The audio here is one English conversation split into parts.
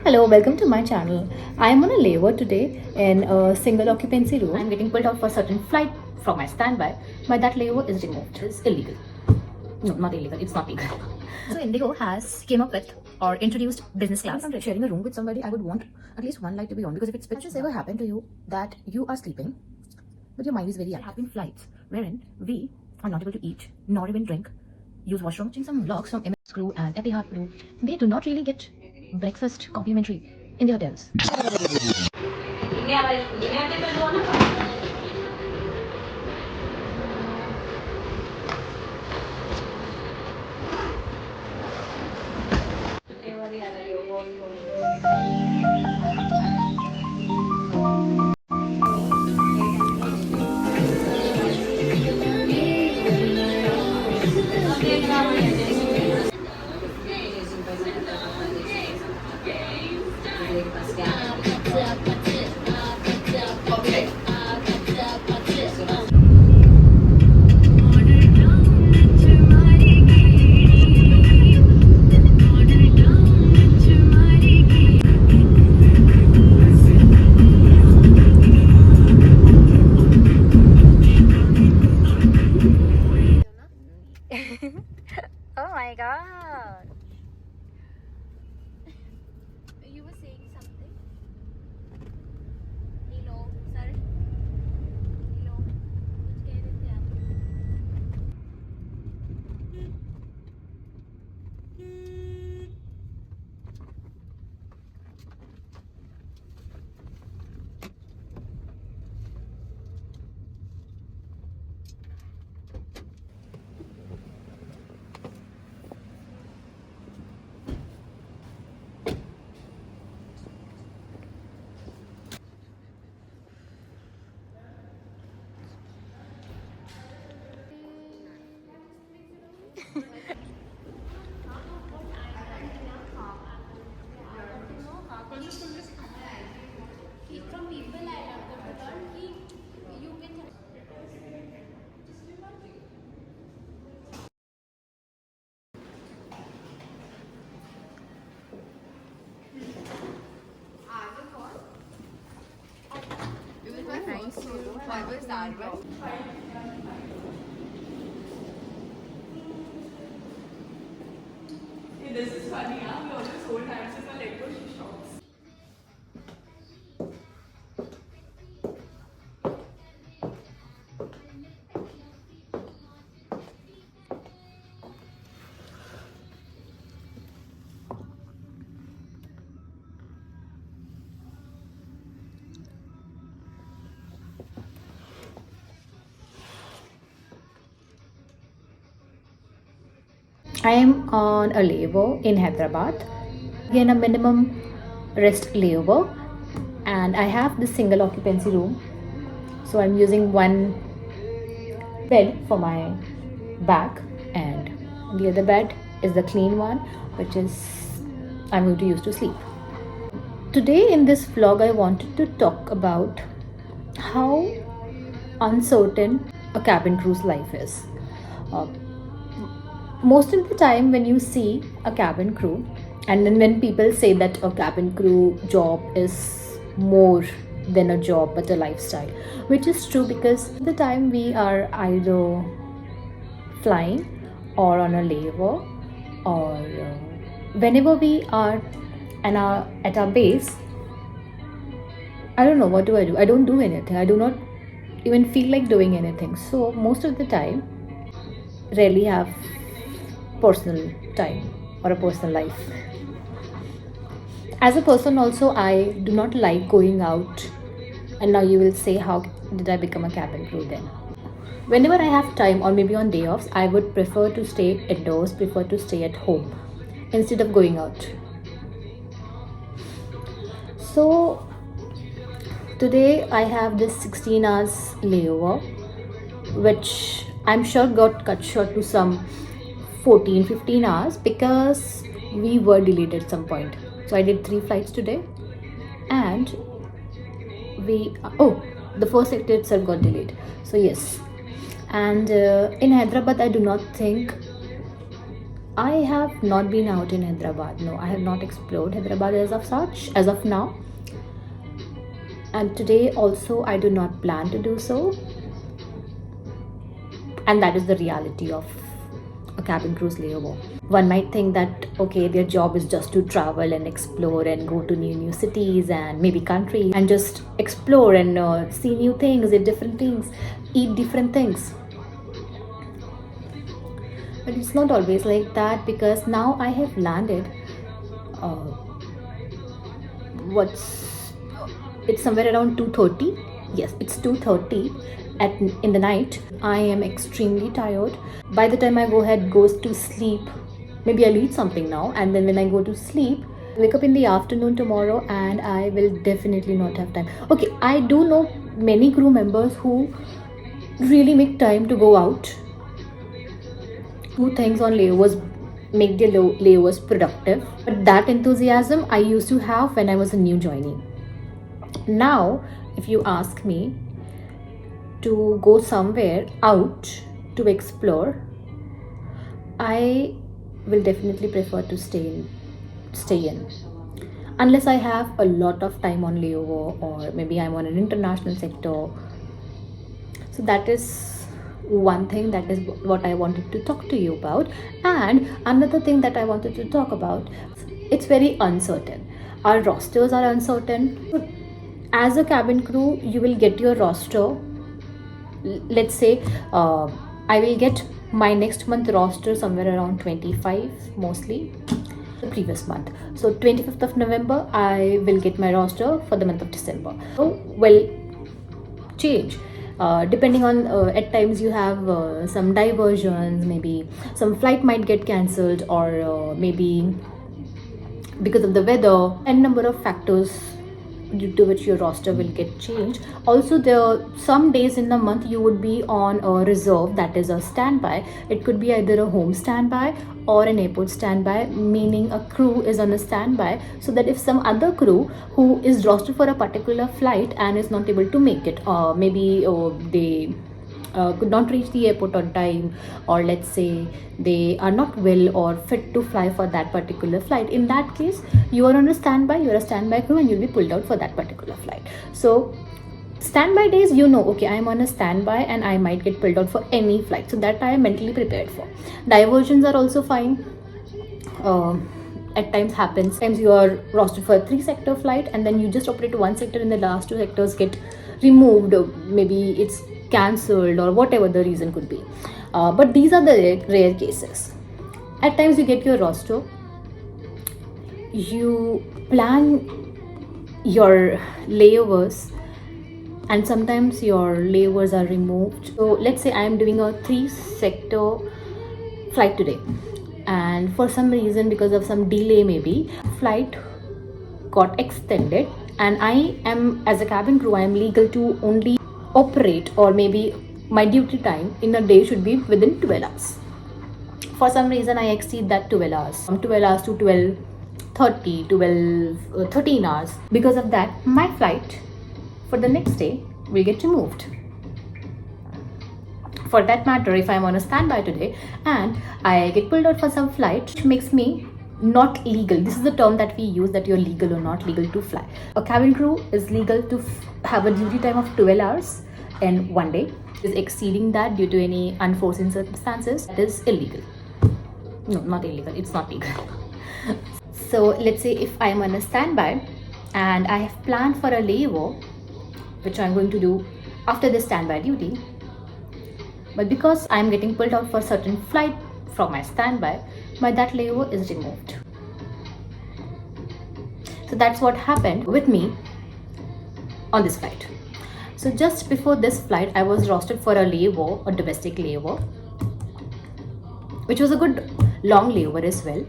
Hello, welcome to my channel. I am on a layover today in a single occupancy room. I am getting pulled out for a certain flight from my standby, but that layover is removed. It's illegal. No, not illegal. It's not legal. So IndiGo has came up with or introduced business class. If I'm sharing a room with somebody, I would want at least one light to be on, because if it's pitch, has this ever happened to you that you are sleeping, but your mind is very active? There have been flights wherein we are not able to eat nor even drink, use washroom. Watching some vlogs from MS crew and Etihad crew, they do not really get breakfast complimentary in the hotels. Oh my god. You were saying something? Hello, sir. Hello. कुछ कह रहे थे आप? From people I love the return you can This is funny, huh? We always hold hands in the Lego shops. I am on a layover in Hyderabad. Again, a minimum rest layover, and I have this single occupancy room. So I'm using one bed for my back, and the other bed is the clean one, which is I'm going to use to sleep. Today in this vlog, I wanted to talk about how uncertain a cabin crew's life is. Uh, most of the time when you see a cabin crew, and then when people say that a cabin crew job is more than a job but a lifestyle, which is true, because the time we are either flying or on a layover, or whenever we are at our base, I don't know, what do? I don't do anything. I do not even feel like doing anything. So most of the time rarely have personal time or a personal life. As a person also, I do not like going out. And now you will say, how did I become a cabin crew then? Whenever I have time, or maybe on day offs, I would prefer to stay indoors, prefer to stay at home instead of going out. So today I have this 16 hours layover, which I'm sure got cut short to some 14-15 hours because we were delayed at some point. So I did 3 flights today, and the first sector itself got delayed. So yes, and in Hyderabad I do not think I have not been out in Hyderabad. No, I have not explored Hyderabad as of such, as of now. And today also, I do not plan to do so. And that is the reality of a cabin cruise layover. One might think that okay, their job is just to travel and explore and go to new cities and maybe countries and just explore and see new things, eat different things. But it's not always like that, because now I have landed. Uh, what's it's somewhere around 2:30. Yes, it's 2:30 at in the night. I am extremely tired. By the time I goes to sleep, maybe I'll eat something now, and then when I go to sleep, wake up in the afternoon tomorrow, and I will definitely not have time. Okay, I do know many crew members who really make time to go out, do things on layovers, make their layovers productive. But that enthusiasm I used to have when I was a new joinee. Now, if you ask me to go somewhere out to explore, I will definitely prefer to stay in. Unless I have a lot of time on layover, or maybe I'm on an international sector. So that is one thing, that is what I wanted to talk to you about. And another thing that I wanted to talk about, it's very uncertain. Our rosters are uncertain. As a cabin crew, you will get your roster. Let's say I will get my next month roster somewhere around 25, mostly the previous month. So 25th of November, I will get my roster for the month of December. So will change. Depending on at times you have some diversions, maybe some flight might get cancelled, or maybe because of the weather, and number of factors due to which your roster will get changed. Also, there are some days in the month you would be on a reserve, that is a standby. It could be either a home standby or an airport standby, meaning a crew is on a standby, so that if some other crew who is rostered for a particular flight and is not able to make it, maybe they could not reach the airport on time, or let's say they are not well or fit to fly for that particular flight. In that case, you are on a standby, you're a standby crew, and you'll be pulled out for that particular flight. So standby days, okay, I'm on a standby and I might get pulled out for any flight, so that I am mentally prepared for. Diversions are also fine. At times happens, times you are rostered for a 3-sector flight, and then you just operate one sector and the last 2 sectors get removed, or maybe it's cancelled, or whatever the reason could be. But these are the rare cases. At times you get your roster, you plan your layovers, and sometimes your layovers are removed. So let's say I am doing a 3-sector flight today, and for some reason, because of some delay, maybe flight got extended, and I am, as a cabin crew, I am legal to only operate, or maybe my duty time in a day should be within 12 hours. For some reason I exceed that 12 hours, from 12 hours to 13 hours. Because of that, my flight for the next day will get removed. For that matter, if I'm on a standby today and I get pulled out for some flight, which makes me not legal. This is the term that we use, that you're legal or not legal to fly. A cabin crew is legal to have a duty time of 12 hours in one day. Is exceeding that due to any unforeseen circumstances, that is illegal. No, not illegal, it's not legal. So let's say if I'm on a standby and I have planned for a layover, which I'm going to do after the standby duty, but because I'm getting pulled out for certain flight from my standby, that layover is removed. So that's what happened with me on this flight. So just before this flight, I was rostered for a layover, a domestic layover, which was a good long layover as well.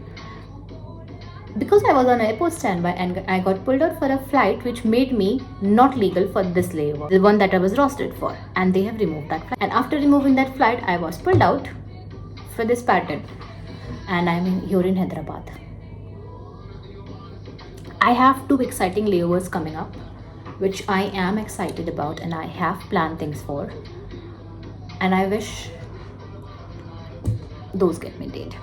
Because I was on airport standby and I got pulled out for a flight which made me not legal for this layover, the one that I was rostered for, and they have removed that flight. And after removing that flight, I was pulled out for this pattern, and I'm here in Hyderabad. I have 2 exciting layovers coming up, which I am excited about and I have planned things for, and I wish those get maintained.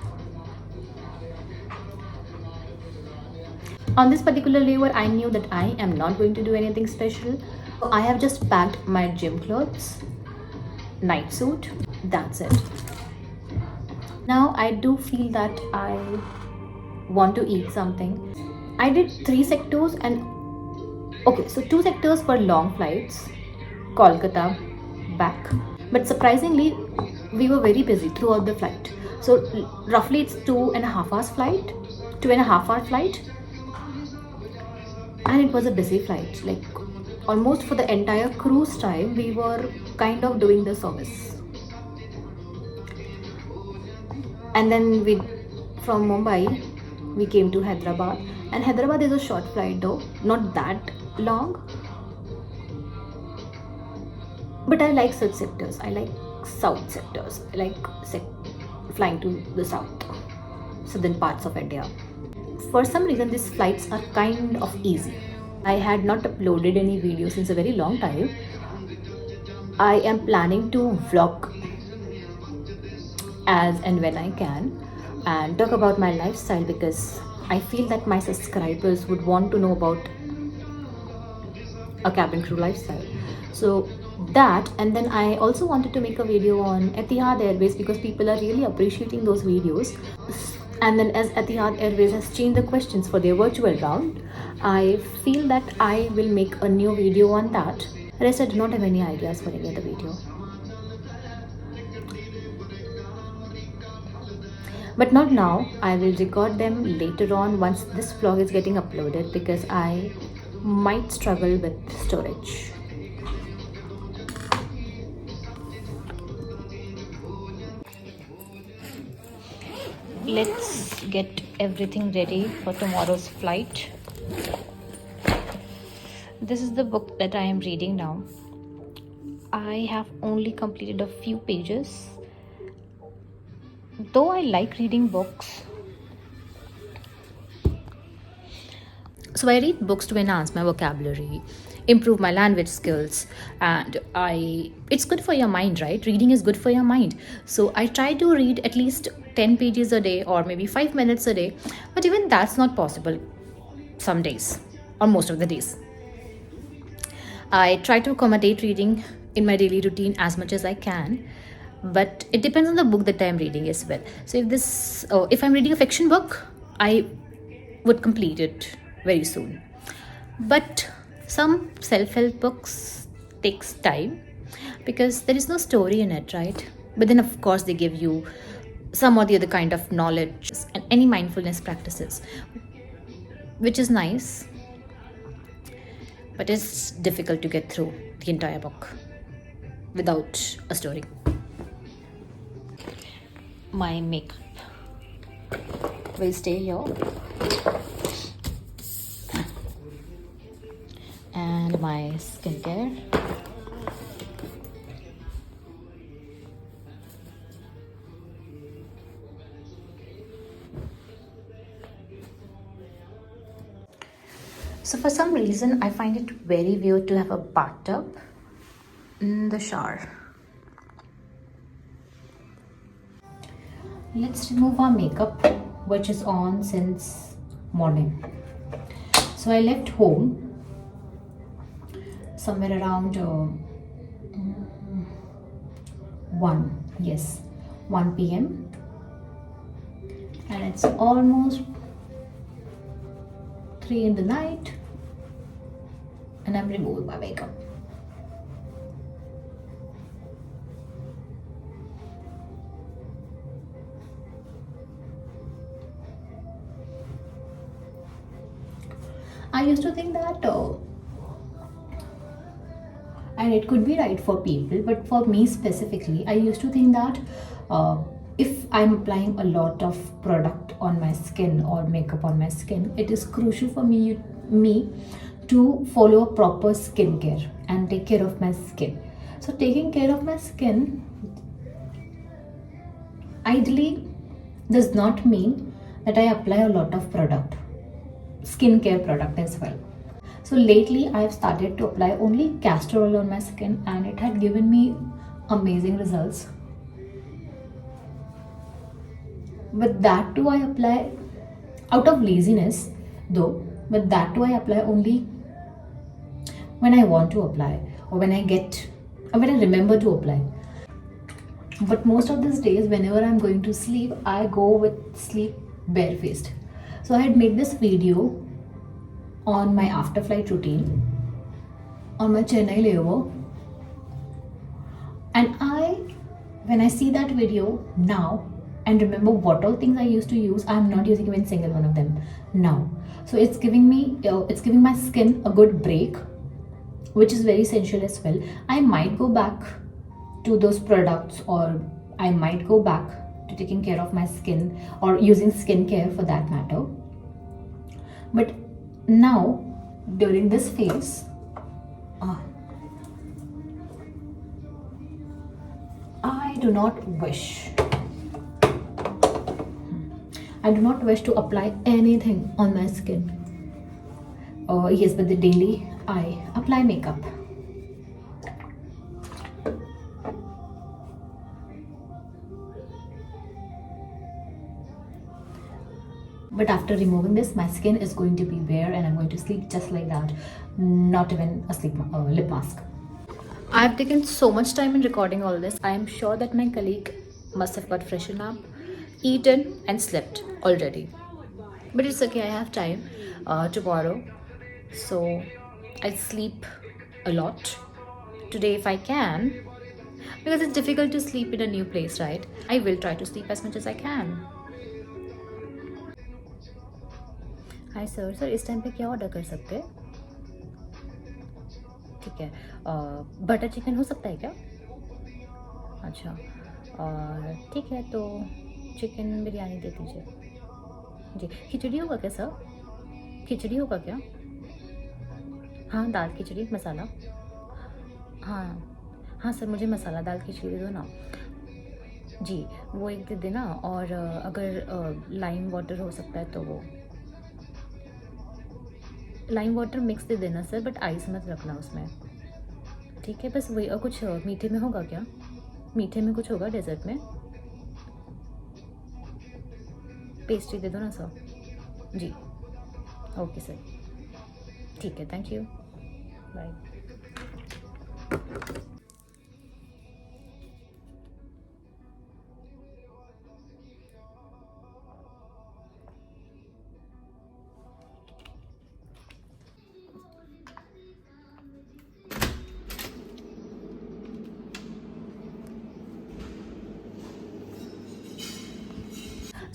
On this particular layover, I knew that I am not going to do anything special. So I have just packed my gym clothes, night suit, that's it. Now I do feel that I want to eat something. I did 3 sectors and okay, so 2 sectors for long flights, Kolkata back. But surprisingly, we were very busy throughout the flight. So roughly it's 2.5 hours flight, 2.5 hour flight. And it was a busy flight. Like almost for the entire cruise time, we were kind of doing the service. And then from Mumbai, we came to Hyderabad. And Hyderabad is a short flight though, not that long. But I like such sectors. I like south sectors. I like flying to the southern parts of India. For some reason, these flights are kind of easy. I had not uploaded any video since a very long time. I am planning to vlog as and when I can and talk about my lifestyle, because I feel that my subscribers would want to know about a cabin crew lifestyle. So that, and then I also wanted to make a video on Etihad Airways because people are really appreciating those videos. And then as Etihad Airways has changed the questions for their virtual round, I feel that I will make a new video on that. Rest, I do not have any ideas for any other video. But not now. I will record them later on once this vlog is getting uploaded, because I might struggle with storage. Let's get everything ready for tomorrow's flight. This is the book that I am reading now. I have only completed a few pages. Though I like reading books, so I read books to enhance my vocabulary, improve my language skills, and it's good for your mind, right? Reading is good for your mind. So I try to read at least 10 pages a day or maybe 5 minutes a day, but even that's not possible some days or most of the days. I try to accommodate reading in my daily routine as much as I can, but it depends on the book that I'm reading as well. So if I'm reading a fiction book, I would complete it very soon. But some self-help books takes time because there is no story in it, right? But then of course they give you some or the other kind of knowledge and any mindfulness practices, which is nice, but it's difficult to get through the entire book without a story. My makeup will stay here, and my skincare. So for some reason, I find it very weird to have a bathtub in the shower. Let's remove our makeup, which is on since morning. So I left home somewhere around 1 p.m. and it's almost 3 in the night and I'm removing my makeup. I used to think that and it could be right for people, but for me specifically, I used to think that if I'm applying a lot of product on my skin or makeup on my skin, it is crucial for me to follow a proper skincare and take care of my skin. So taking care of my skin ideally does not mean that I apply a lot of product, skincare product as well. So lately I have started to apply only castor oil on my skin and it had given me amazing results. But that too I apply out of laziness though, but that too I apply only when I want to apply, or when I remember to apply. But most of these days, whenever I'm going to sleep, I go with sleep barefaced. So I had made this video on my after flight routine on my Chennai layover, and when I see that video now and remember what all things I used to use, I'm not using even single one of them now. So it's giving my skin a good break, which is very essential as well. I might go back to those products, or I might go back to taking care of my skin or using skincare for that matter. But now, during this phase, I do not wish to apply anything on my skin. Yes, but the daily I apply makeup. But after removing this, my skin is going to be bare and I'm going to sleep just like that. Not even a lip mask. I've taken so much time in recording all this. I am sure that my colleague must have got freshened up, eaten and slept already. But it's okay, I have time tomorrow. So I sleep a lot today if I can, because it's difficult to sleep in a new place, right? I will try to sleep as much as I can. Hi sir इस time पे क्या order कर सकते हैं? ठीक है, butter chicken हो सकता है क्या? अच्छा, ठीक है, तो चिकन बिरयानी दे दीजिए जी। खिचड़ी होगा क्या सर? खिचड़ी होगा क्या? हाँ, दाल खिचड़ी मसाला। हाँ सर, मुझे मसाला दाल खिचड़ी दे दो ना जी। वो एक दे देना, और अगर लाइम वाटर हो सकता है तो वो लाइम वाटर मिक्स दे देना सर, बट आइस मत रखना उसमें, ठीक है? बस वही। और कुछ मीठे में होगा क्या? मीठे में कुछ होगा डेजर्ट में? पेस्ट्री दे दो ना सर जी। ओके सर, ठीक है, thank you, bye.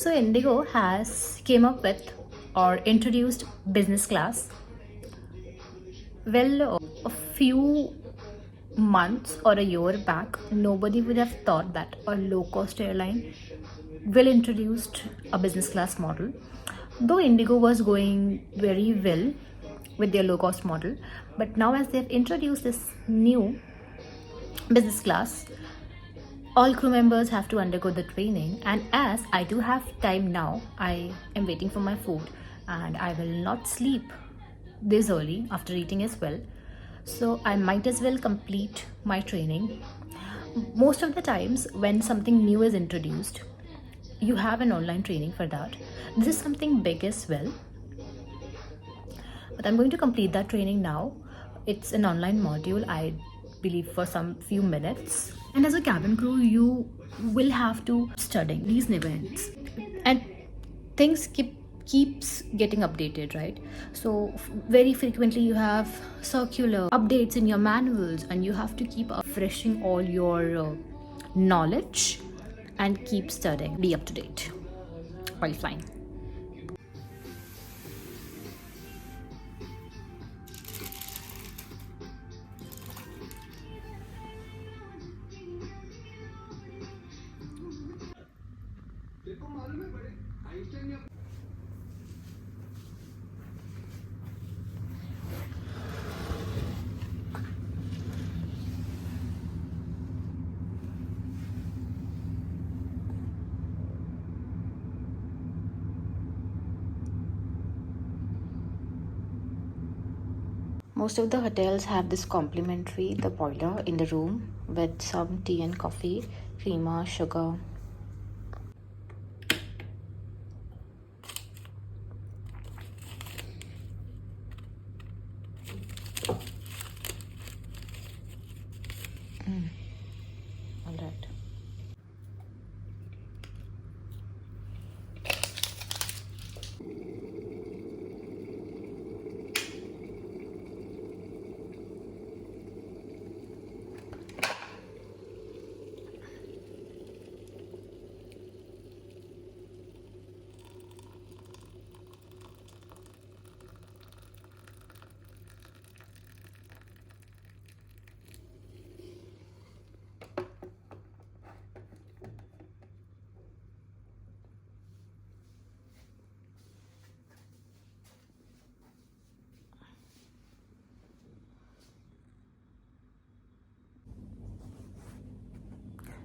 So IndiGo has came up with or introduced business class. Well, a few months or a year back, nobody would have thought that a low-cost airline will introduce a business class model. Though IndiGo was going very well with their low-cost model, but now as they've introduced this new business class, all crew members have to undergo the training, and as I do have time now, I am waiting for my food and I will not sleep this early after eating as well, so I might as well complete my training. Most of the times when something new is introduced, you have an online training for that. This is something big as well, but I'm going to complete that training now. It's an online module, I believe, for some few minutes. And as a cabin crew, you will have to study. These never ends, and things keeps getting updated, right? So very frequently you have circular updates in your manuals, and you have to keep refreshing all your knowledge and keep studying, be up to date while flying. Most of the hotels have this complimentary, the boiler in the room with some tea and coffee, creamer, sugar.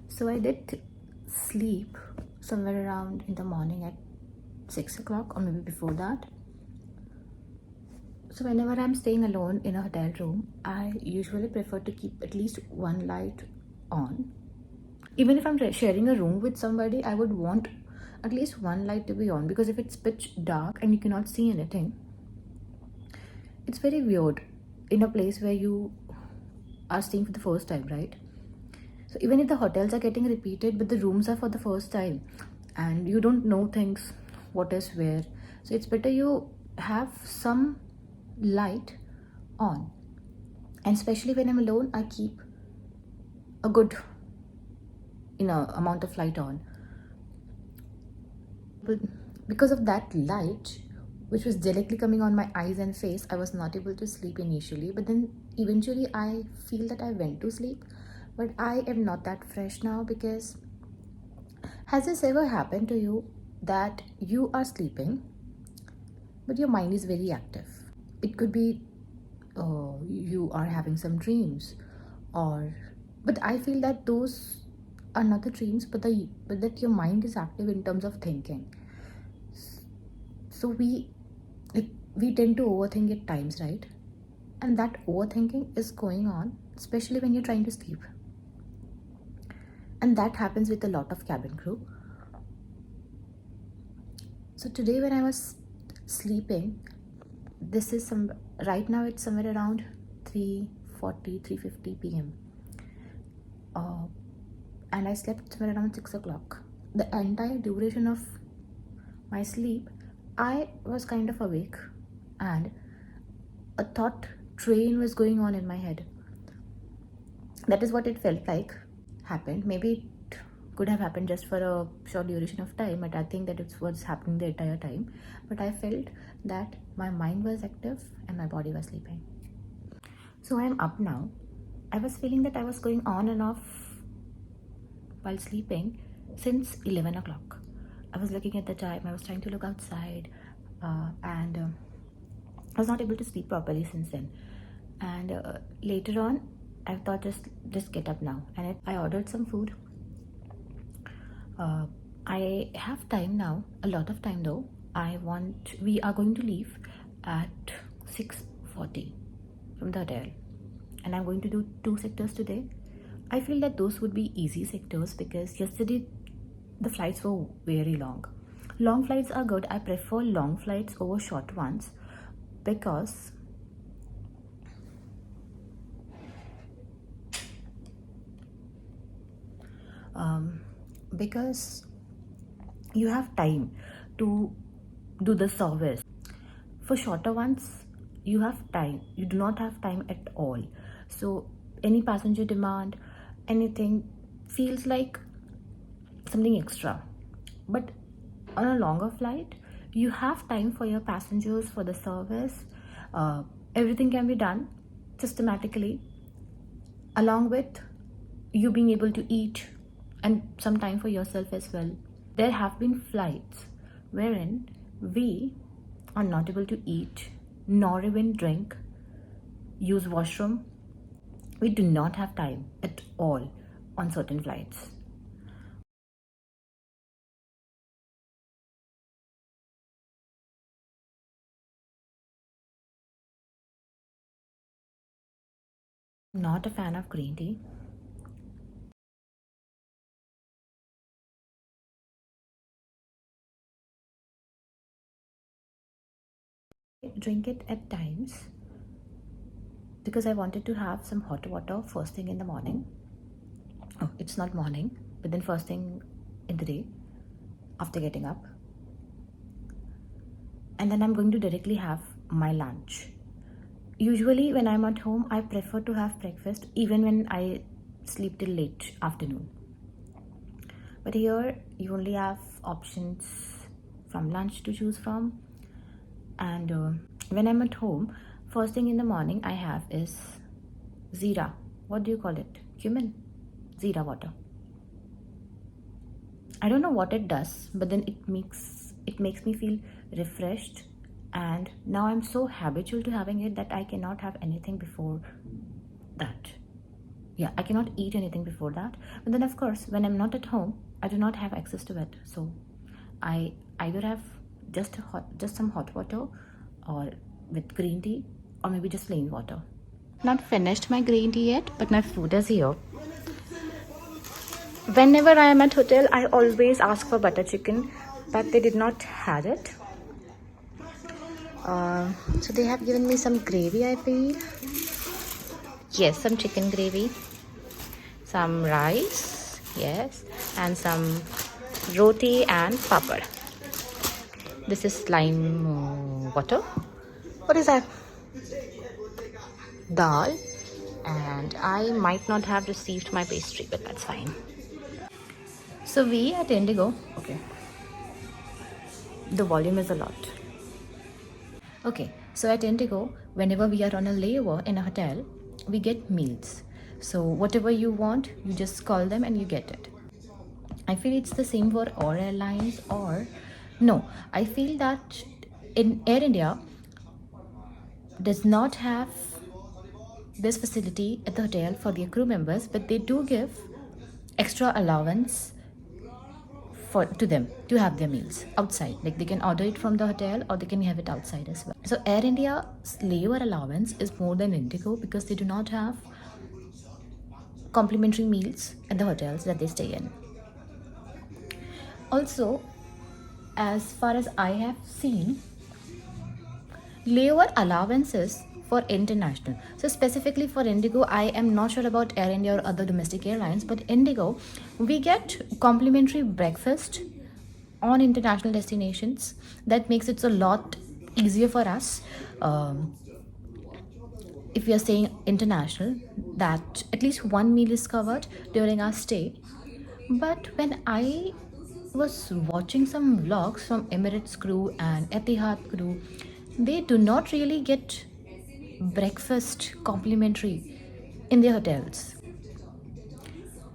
So I did sleep somewhere around in the morning at 6 o'clock or maybe before that. So whenever I'm staying alone in a hotel room, I usually prefer to keep at least one light on. Even if I'm sharing a room with somebody, I would want at least one light to be on, because if it's pitch dark and you cannot see anything, it's very weird in a place where you are staying for the first time, right? So even if the hotels are getting repeated, but the rooms are for the first time and you don't know things, what is where, so it's better you have some light on. And especially when I'm alone, I keep a good amount of light on. But because of that light, which was directly coming on my eyes and face, I was not able to sleep initially. But then eventually I feel that I went to sleep, but I am not that fresh now. Because has this ever happened to you that you are sleeping but your mind is very active? It could be you are having some dreams, or but I feel that those are not the dreams, but that your mind is active in terms of thinking. So we tend to overthink at times, right? And that overthinking is going on especially when you're trying to sleep, and that happens with a lot of cabin crew. So today when I was sleeping, this is some right now it's somewhere around 3:40, 3:50 p.m. And I slept somewhere around 6 o'clock. The entire duration of my sleep, I was kind of awake, and a thought train was going on in my head. That is what it felt like happened. Maybe it could have happened just for a short duration of time, but I think that it was happening the entire time. But I felt that my mind was active and my body was sleeping. So I am up now. I was feeling that I was going on and off while sleeping since 11 o'clock. I was looking at the time, I was trying to look outside, and I was not able to sleep properly since then. And later on, I thought just get up now, and I ordered some food. I have time now, a lot of time though. We are going to leave at 6:40 from the hotel, and I'm going to do 2 sectors today. I feel that those would be easy sectors because yesterday the flights were very long. Long flights are good. I prefer long flights over short ones because because you have time to do the service. For shorter ones, you have time. You do not have time at all. So any passenger demand, anything feels like something extra. But on a longer flight, you have time for your passengers, for the service. Everything can be done systematically, along with you being able to eat and some time for yourself as well. There have been flights wherein we are not able to eat, nor even drink, use washroom. We do not have time at all on certain flights. Not a fan of green tea. I drink it at times because I wanted to have some hot water first thing in the morning. Oh, it's not morning, but then first thing in the day after getting up. and then I'm going to directly have my lunch. Usually when I'm at home, I prefer to have breakfast even when I sleep till late afternoon. But here you only have options from lunch to choose from. And when I'm at home, first thing in the morning I have is Zira. What do you call it? Cumin? Zira water. I don't know what it does, but then it makes me feel refreshed, and now I'm so habitual to having it that I cannot have anything before that. Yeah, I cannot eat anything before that. But then of course, when I'm not at home, I do not have access to it. So I either have just some hot water, or with green tea, or maybe just plain water. Not finished my green tea yet, but my food is here. Whenever I am at hotel, I always ask for butter chicken, but they did not have it. So they have given me some gravy, I feel. Yes, some chicken gravy, some rice, yes, and some roti and papad. This is lime water. What is that? Dal. And I might not have received my pastry, but that's fine. So we at IndiGo, okay, the volume is a lot. Okay, so at IndiGo, whenever we are on a layover in a hotel, we get meals. So whatever you want, you just call them and you get it. I feel it's the same for all airlines, or no, I feel that in Air India does not have this facility at the hotel for their crew members, but they do give extra allowance to them to have their meals outside. Like they can order it from the hotel or they can have it outside as well. So Air India's layover allowance is more than IndiGo because they do not have complimentary meals at the hotels that they stay in. Also, as far as I have seen, layover allowances for international. So specifically for IndiGo, I am not sure about Air India or other domestic airlines, but IndiGo, we get complimentary breakfast on international destinations. That makes it a lot easier for us. If we are staying international, that at least one meal is covered during our stay. But when I was watching some vlogs from Emirates crew and Etihad crew, they do not really get breakfast complimentary in their hotels.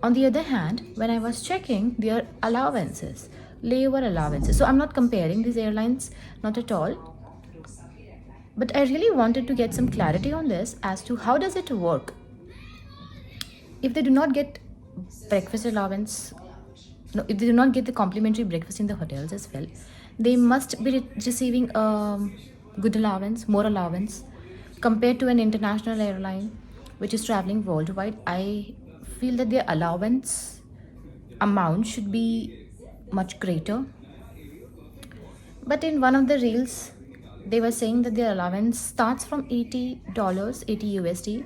On the other hand, when I was checking their allowances, layover allowances, so I'm not comparing these airlines, not at all, but I really wanted to get some clarity on this as to how does it work. If they do not get breakfast allowance, no, if they do not get the complimentary breakfast in the hotels as well, they must be receiving good allowance, more allowance compared to an international airline which is traveling worldwide. I feel that their allowance amount should be much greater. But in one of the reels, they were saying that their allowance starts from $80, 80 USD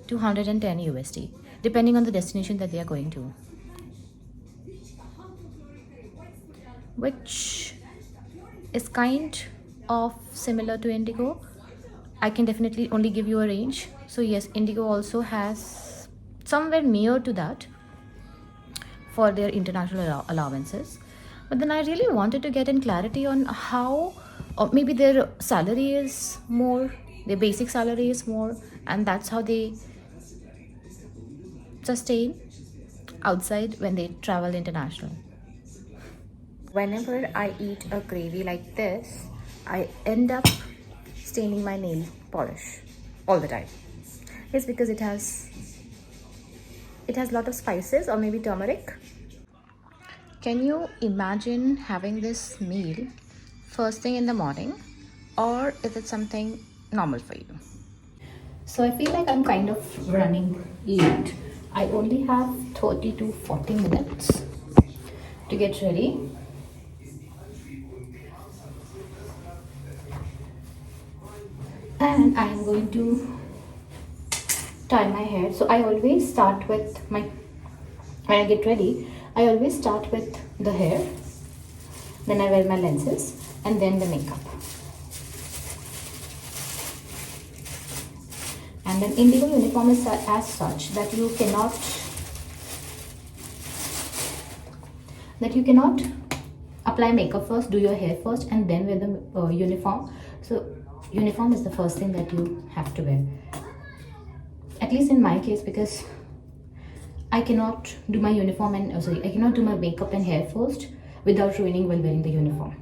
to 110 USD, depending on the destination that they are going to, which is kind of similar to IndiGo. I can definitely only give you a range. So yes, IndiGo also has somewhere near to that for their international allowances. But then I really wanted to get in clarity on how, or maybe their salary is more, their basic salary is more, and that's how they sustain outside when they travel international. Whenever I eat a gravy like this, I end up staining my nail polish all the time. It's because it has a lot of spices or maybe turmeric. Can you imagine having this meal first thing in the morning, or is it something normal for you? So I feel like I'm kind of running late. I only have 30 to 40 minutes to get ready. And I am going to tie my hair. So I always start with when I get ready, I always start with the hair, then I wear my lenses, and then the makeup. And an IndiGo uniform is as such that you cannot apply makeup first, do your hair first, and then wear the uniform. So uniform is the first thing that you have to wear, at least in my case, because I cannot do my uniform and I cannot do my makeup and hair first without ruining while wearing the uniform.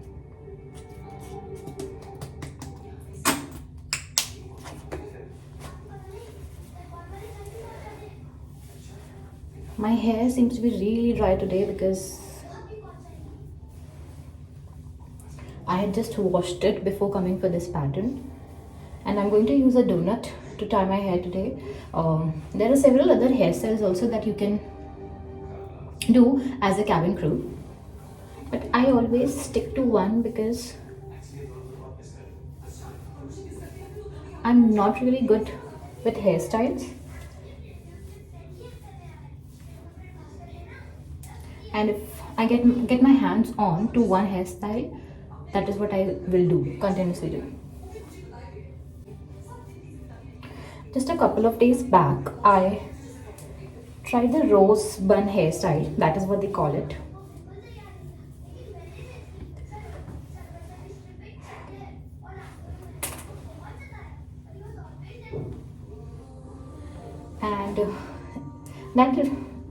My hair seems to be really dry today because I had just washed it before coming for this pattern, and I'm going to use a donut to tie my hair today. There are several other hairstyles also that you can do as a cabin crew, but I always stick to one because I'm not really good with hairstyles, and if I get my hands on to one hairstyle, that is what I will do, continuously do. Just a couple of days back, I tried the rose bun hairstyle, that is what they call it. And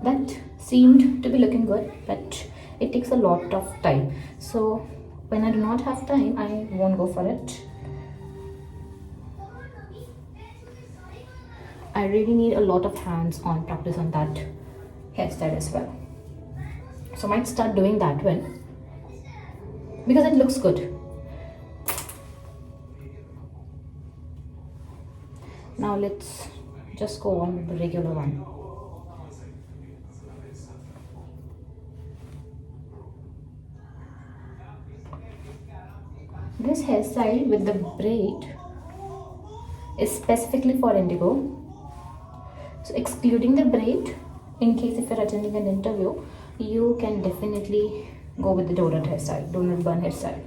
that seemed to be looking good, but it takes a lot of time. So when I do not have time, I won't go for it. I really need a lot of hands-on practice on that hairstyle as well. So I might start doing that one because it looks good. Now let's just go on with the regular one. This hairstyle with the braid is specifically for IndiGo. So excluding the braid, in case if you're attending an interview, you can definitely go with the donut hairstyle, donut bun hairstyle.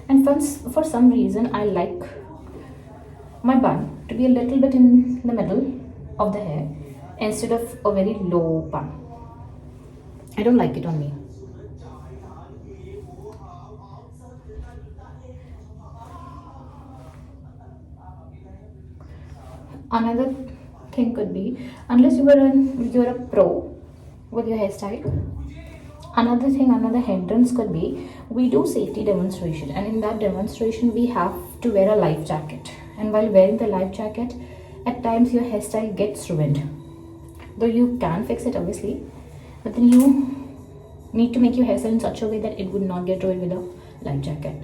And for some reason, I like my bun to be a little bit in the middle of the hair instead of a very low bun. I don't like it on me. Another thing could be, unless you're a pro with your hairstyle, another hindrance could be, we do safety demonstration, and in that demonstration we have to wear a life jacket, and while wearing the life jacket, at times your hairstyle gets ruined. Though you can fix it obviously, but then you need to make your hairstyle in such a way that it would not get ruined with a life jacket.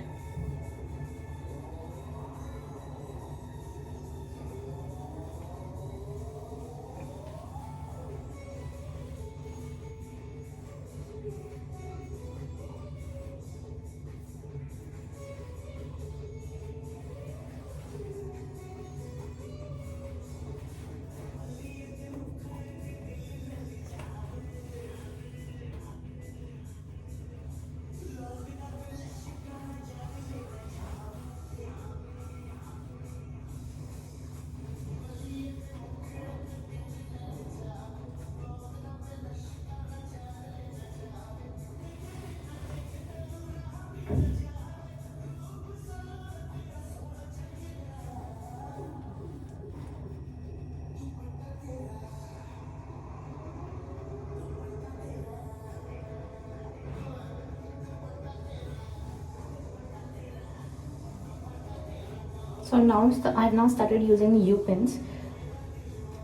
So now I've now started using U-pins.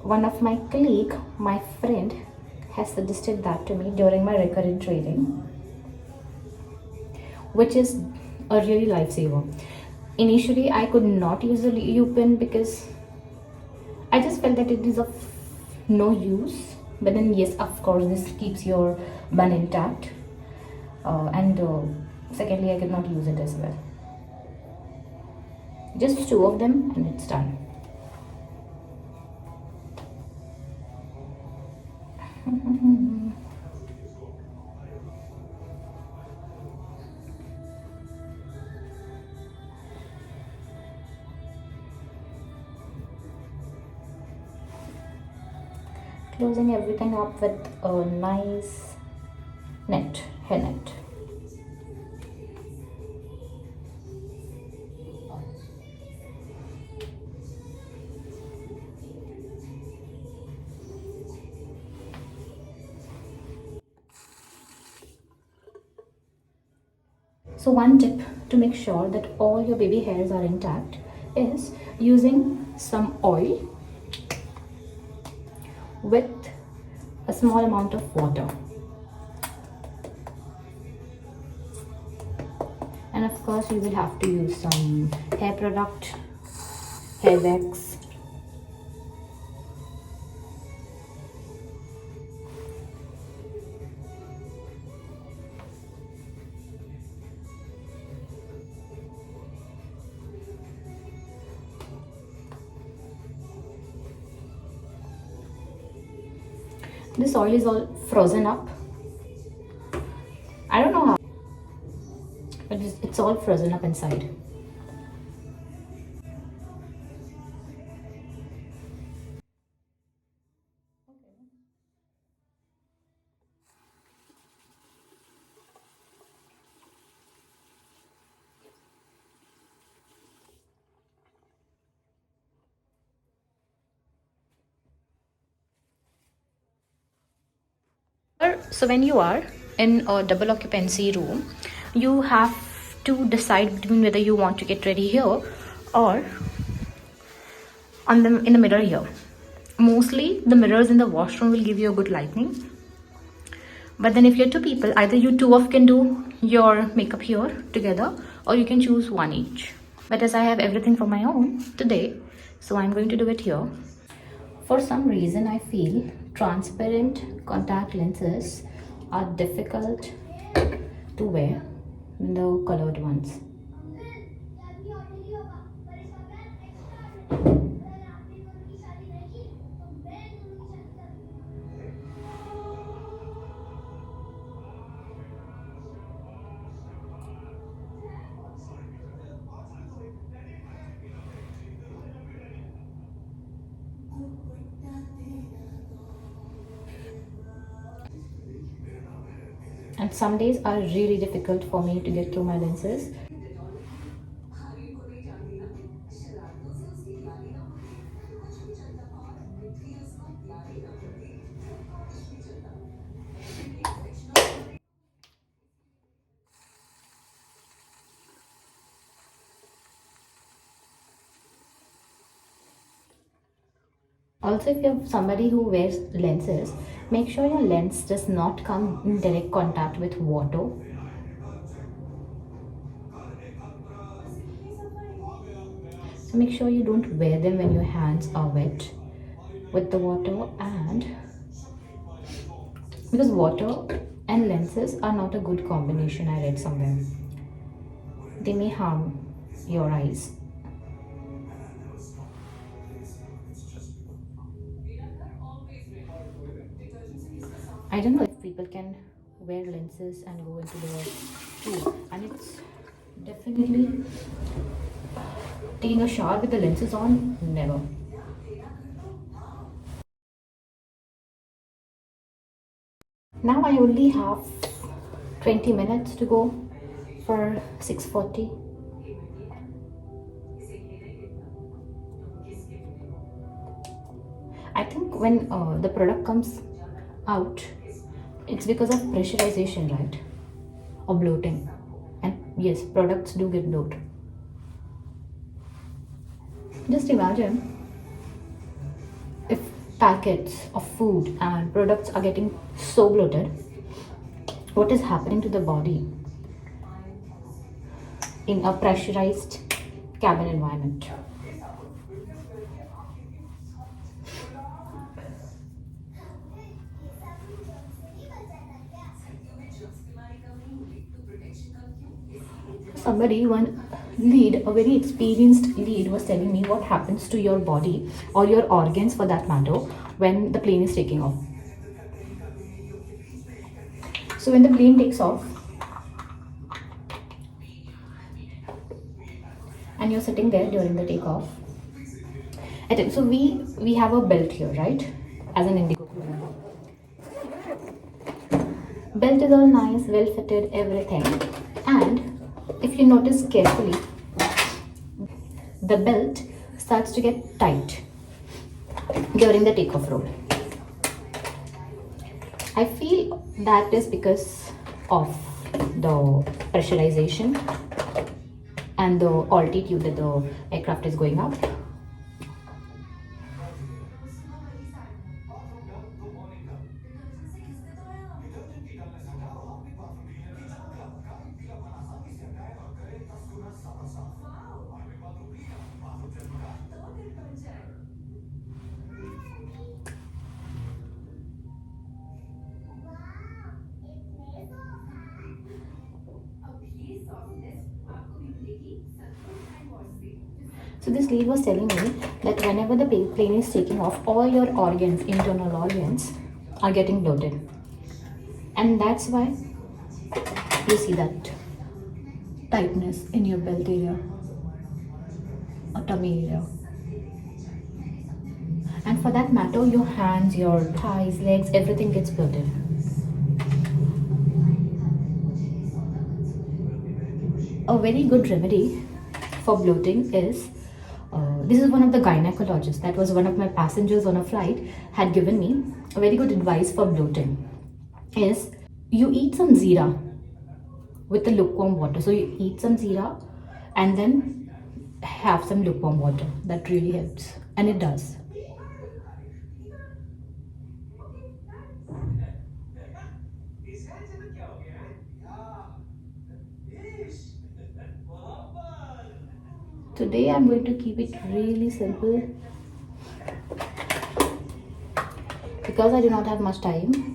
One of my colleague, my friend, has suggested that to me during my recurrent trading, which is a really lifesaver. Initially, I could not use the U-pin because I just felt that it is of no use. But then yes, of course, this keeps your bun intact. And secondly, I could not use it as well. Just two of them and it's done. closing everything up with a nice net, hair net. So one tip to make sure that all your baby hairs are intact is using some oil with a small amount of water. And of course you will have to use some hair product, hair wax. This oil is all frozen up. I don't know how, but it's all frozen up inside. So when you are in a double occupancy room, you have to decide between whether you want to get ready here or in the mirror here. Mostly the mirrors in the washroom will give you a good lighting. But then if you're two people, either you two of can do your makeup here together, or you can choose one each. But as I have everything for my own today, so I'm going to do it here. For some reason, I feel transparent contact lenses are difficult to wear than the colored ones. And some days are really difficult for me to get through my lenses. Also, if you're somebody who wears lenses, make sure your lens does not come in direct contact with water. So make sure you don't wear them when your hands are wet with the water, and because water and lenses are not a good combination, I read somewhere. They may harm your eyes. I don't know if people can wear lenses and go into the pool, and it's definitely taking a shower with the lenses on, never. Now I only have 20 minutes to go for 6:40. I think when the product comes out, it's because of pressurization, right? Or bloating. And yes, products do get bloat. Just imagine if packets of food and products are getting so bloated, what is happening to the body in a pressurized cabin environment. Somebody, one lead, a very experienced lead, was telling me what happens to your body or your organs for that matter when the plane is taking off. So when the plane takes off and you're sitting there during the takeoff, so we have a belt here, right, as an IndiGo crew. Belt is all nice, well fitted, everything. And if you notice carefully, the belt starts to get tight during the takeoff roll. I feel that is because of the pressurization and the altitude that the aircraft is going up. So this lead was telling me that whenever the plane is taking off, all your organs, internal organs, are getting bloated. And that's why you see that tightness in your belt area or tummy area. And for that matter, your hands, your thighs, legs, everything gets bloated. A very good remedy for bloating is this is one of the gynecologists, that was one of my passengers on a flight, had given me a very good advice for bloating is you eat some zira with the lukewarm water. So you eat some zira and then have some lukewarm water. That really helps, and it does. Today I'm going to keep it really simple because I do not have much time.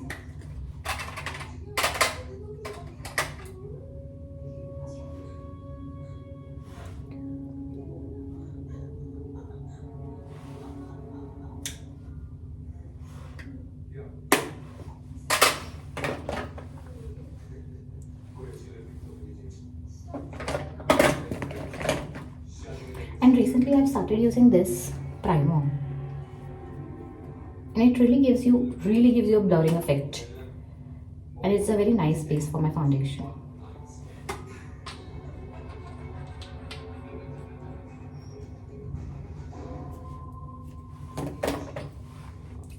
And recently I've started using this primer, and it really gives you a blurring effect, and it's a very nice base for my foundation.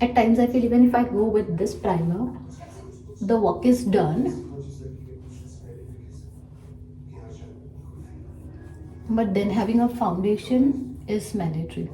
At times I feel even if I go with this primer, the work is done, but then having a foundation is mandatory.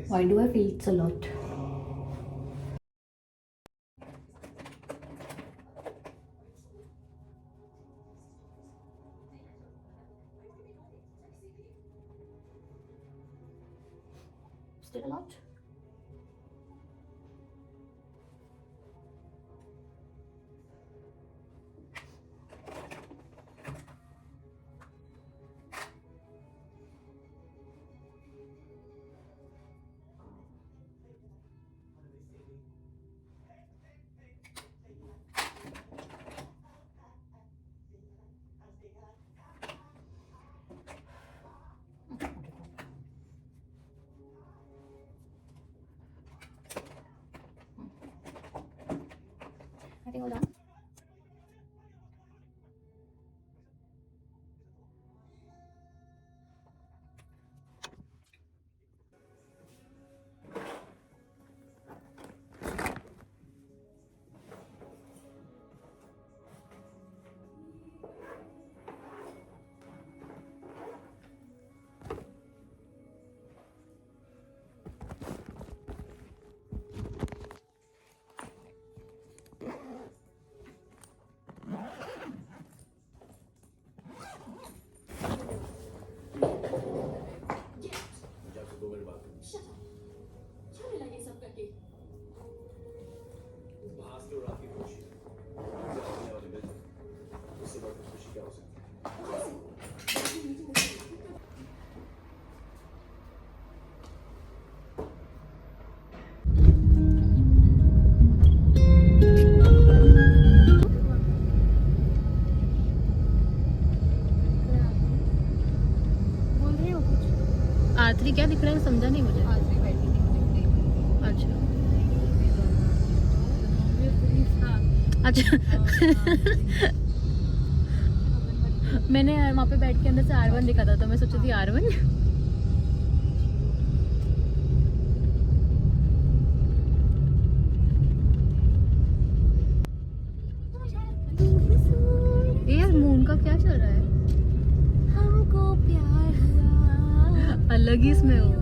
Why do I feel it's a lot? Still a lot? I think all done. थी, क्या दिख रहा है समझा नहीं मुझे। आज भी बैठी थी मुझे अच्छा हाँ अच्छा मैंने वहाँ पे बैठ के अंदर से R1 दिखा था तो मैं सोची थी R1। यार मून का क्या चल रहा है, हमको प्यार हुआ अलग ही इसमें हो।